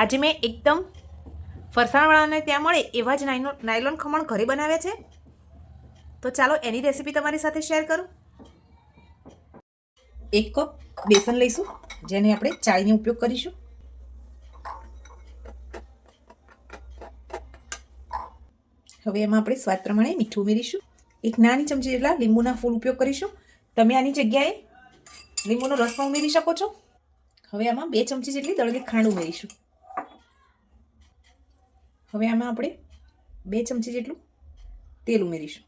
આજે મેં એકદમ ફરસાણવાળાને ત્યાં મળે એવા જ નાયલોન ખમણ ઘરે બનાવ્યા છે, તો ચાલો એની રેસીપી તમારી સાથે શેર કરું. 1 કપ બેસન લઈશું, જેને આપણે ચાળીને ઉપયોગ કરીશું. હવે એમાં આપણે સ્વાદ પ્રમાણે મીઠું ઉમેરીશું. 1 નાની ચમચી જેટલા લીંબુના ફૂલ ઉપયોગ કરીશું. તમે આની જગ્યાએ લીંબુનો રસ પણ ઉમેરી શકો છો. હવે આમાં 2 ચમચી જેટલી દળેલી ખાંડ ઉમેરીશું. હવે આમાં આપણે 2 ચમચી જેટલું તેલ ઉમેરીશું.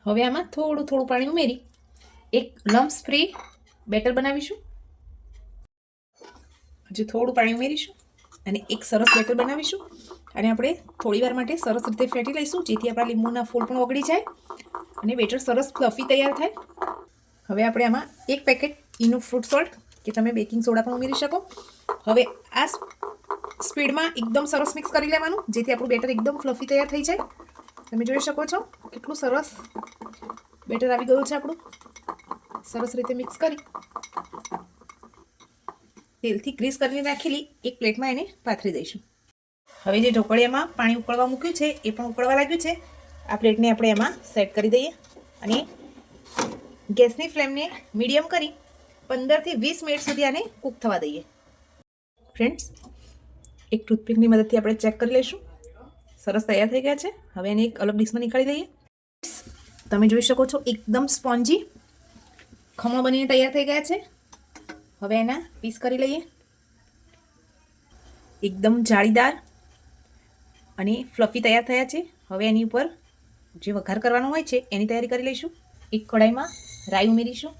હવે આમાં થોડું પાણી ઉમેરી એક લમ્સ ફ્રી બેટર બનાવીશું. હજુ થોડું પાણી ઉમેરીશું અને એક સરસ બેટર બનાવીશું. અને આપણે થોડી વાર માટે સરસ રીતે ફેટી લઈશું, જેથી આપણા લીંબુના ફૂલ પણ ઓગળી જાય અને બેટર સરસ ફ્લફી તૈયાર થાય. હવે આપણે આમાં 1 પેકેટ ઈનો ફ્રૂટ સોલ્ટ કે તમે બેકિંગ સોડા પણ ઉમેરી શકો. હવે આ સ્પીડમાં એકદમ સરસ મિક્સ કરી લેવાનું, જેથી આપણું બેટર એકદમ ફ્લફી તૈયાર થઈ જાય. તમે જોઈ શકો છો કેટલું સરસ બેટર આવી ગયું છે. આપણું સરસ રીતે મિક્સ કરી તેલથી ગ્રીસ કરીને રાખેલી એક પ્લેટમાં એને પાથરી દઈશું. હવે જે ઢોકળિયામાં પાણી ઉકળવા મૂક્યું છે એ પણ ઉકળવા લાગ્યું છે. આ પ્લેટને આપણે એમાં સેટ કરી દઈએ અને ગેસની ફ્લેમને મીડિયમ કરી 15 થી 20 મિનિટ સુધી આને કૂક થવા દઈએ. ફ્રેન્ડ્સ, એક ટૂથપીકની મદદથી આપણે ચેક કરી લઈશું. સરસ તૈયાર થઈ ગયા છે. હવે એને એક અલગ ડીશમાં નીકાળી દઈએ. તમે જોઈ શકો છો એકદમ સ્પોન્જી ખમણ બનીને તૈયાર થઈ ગયા છે. હવે એના પીસ કરી લઈએ. એકદમ જાળીદાર અને ફ્લફી તૈયાર થયા છે. હવે એની ઉપર જે વઘાર કરવાનો હોય છે એની તૈયારી કરી લઈશું. એક કઢાઈમાં રાઈ ઉમેરીશું,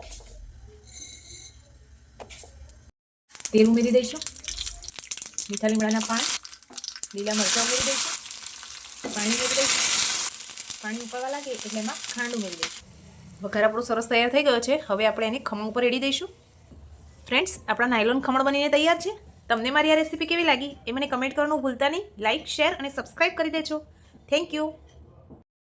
તેલ ઉમેરી દઈશું, મીઠા લીમડાના પાન, લીલા મરચાં ઉમેરી દઈશું, પાણી ઉમેરી દઈશું. પાણી ઉકળવા લાગે એટલે એમાં ખાંડ ઉમેરી દઈશું. વઘાર આપણો સરસ તૈયાર થઈ ગયો છે. હવે આપણે એને ખમણ ઉપર રેડી દઈશું. ફ્રેન્ડ્સ, આપણા નાયલોન ખમણ બનીને તૈયાર છે. તમને મારી આ રેસીપી કેવી લાગી એ મને કમેન્ટ કરવાનું ભૂલતા નહીં. લાઇક, શેર અને સબસ્ક્રાઈબ કરી દેજો. Thank you.